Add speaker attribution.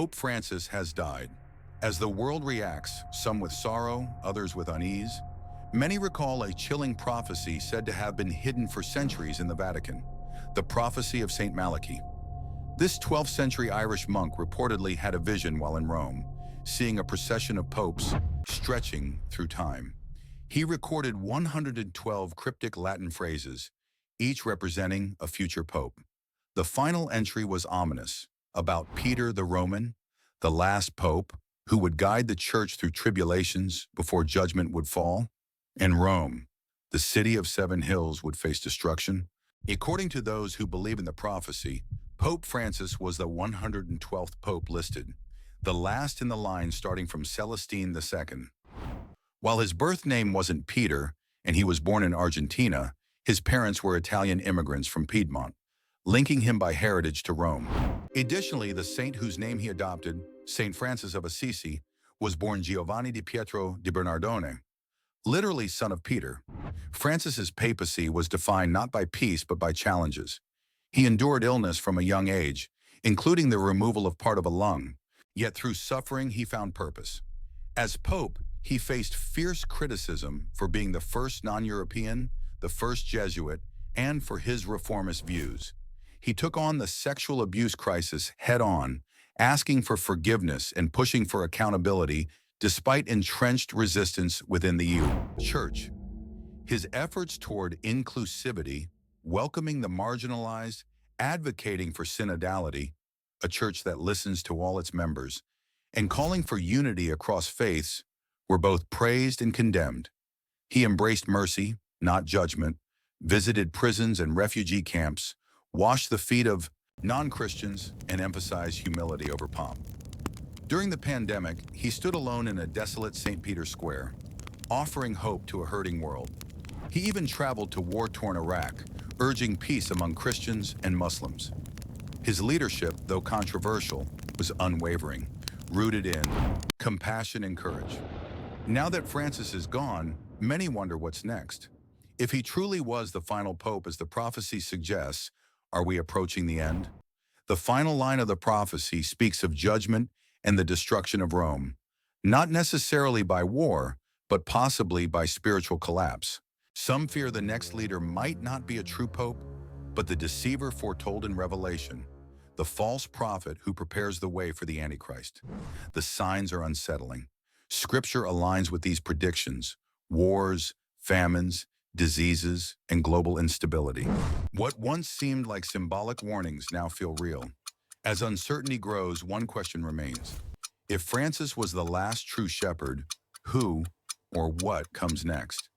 Speaker 1: Pope Francis has died. As the world reacts, some with sorrow, others with unease, many recall a chilling prophecy said to have been hidden for centuries in the Vatican, the prophecy of Saint Malachy. This 12th century Irish monk reportedly had a vision while in Rome, seeing a procession of popes stretching through time. He recorded 112 cryptic Latin phrases, each representing a future pope. The final entry was ominous, about Peter the Roman, the last pope, who would guide the church through tribulations before judgment would fall. And Rome, the city of seven hills, would face destruction. According to those who believe in the prophecy, Pope Francis was the 112th pope listed, the last in the line starting from Celestine II. While his birth name wasn't Peter, and he was born in Argentina, his parents were Italian immigrants from Piedmont, linking him by heritage to Rome. Additionally, the saint whose name he adopted, Saint Francis of Assisi, was born Giovanni di Pietro di Bernardone, literally son of Peter. Francis's papacy was defined not by peace but by challenges. He endured illness from a young age, including the removal of part of a lung, yet through suffering he found purpose. As pope, he faced fierce criticism for being the first non-European, the first Jesuit, and for his reformist views. He took on the sexual abuse crisis head-on, asking for forgiveness and pushing for accountability despite entrenched resistance within the Church. His efforts toward inclusivity, welcoming the marginalized, advocating for synodality, a church that listens to all its members, and calling for unity across faiths were both praised and condemned. He embraced mercy, not judgment, visited prisons and refugee camps, washed the feet of non-Christians, and emphasized humility over pomp. During the pandemic, he stood alone in a desolate St. Peter's Square, offering hope to a hurting world. He even traveled to war-torn Iraq, urging peace among Christians and Muslims. His leadership, though controversial, was unwavering, rooted in compassion and courage. Now that Francis is gone, many wonder what's next. If he truly was the final pope as the prophecy suggests, are we approaching the end? The final line of the prophecy speaks of judgment and the destruction of Rome, not necessarily by war, but possibly by spiritual collapse. Some fear the next leader might not be a true pope, but the deceiver foretold in Revelation, the false prophet who prepares the way for the Antichrist. The signs are unsettling. Scripture aligns with these predictions: wars, famines, diseases, and global instability. What once seemed like symbolic warnings now feel real. As uncertainty grows, one question remains. If Francis was the last true shepherd, who or what comes next?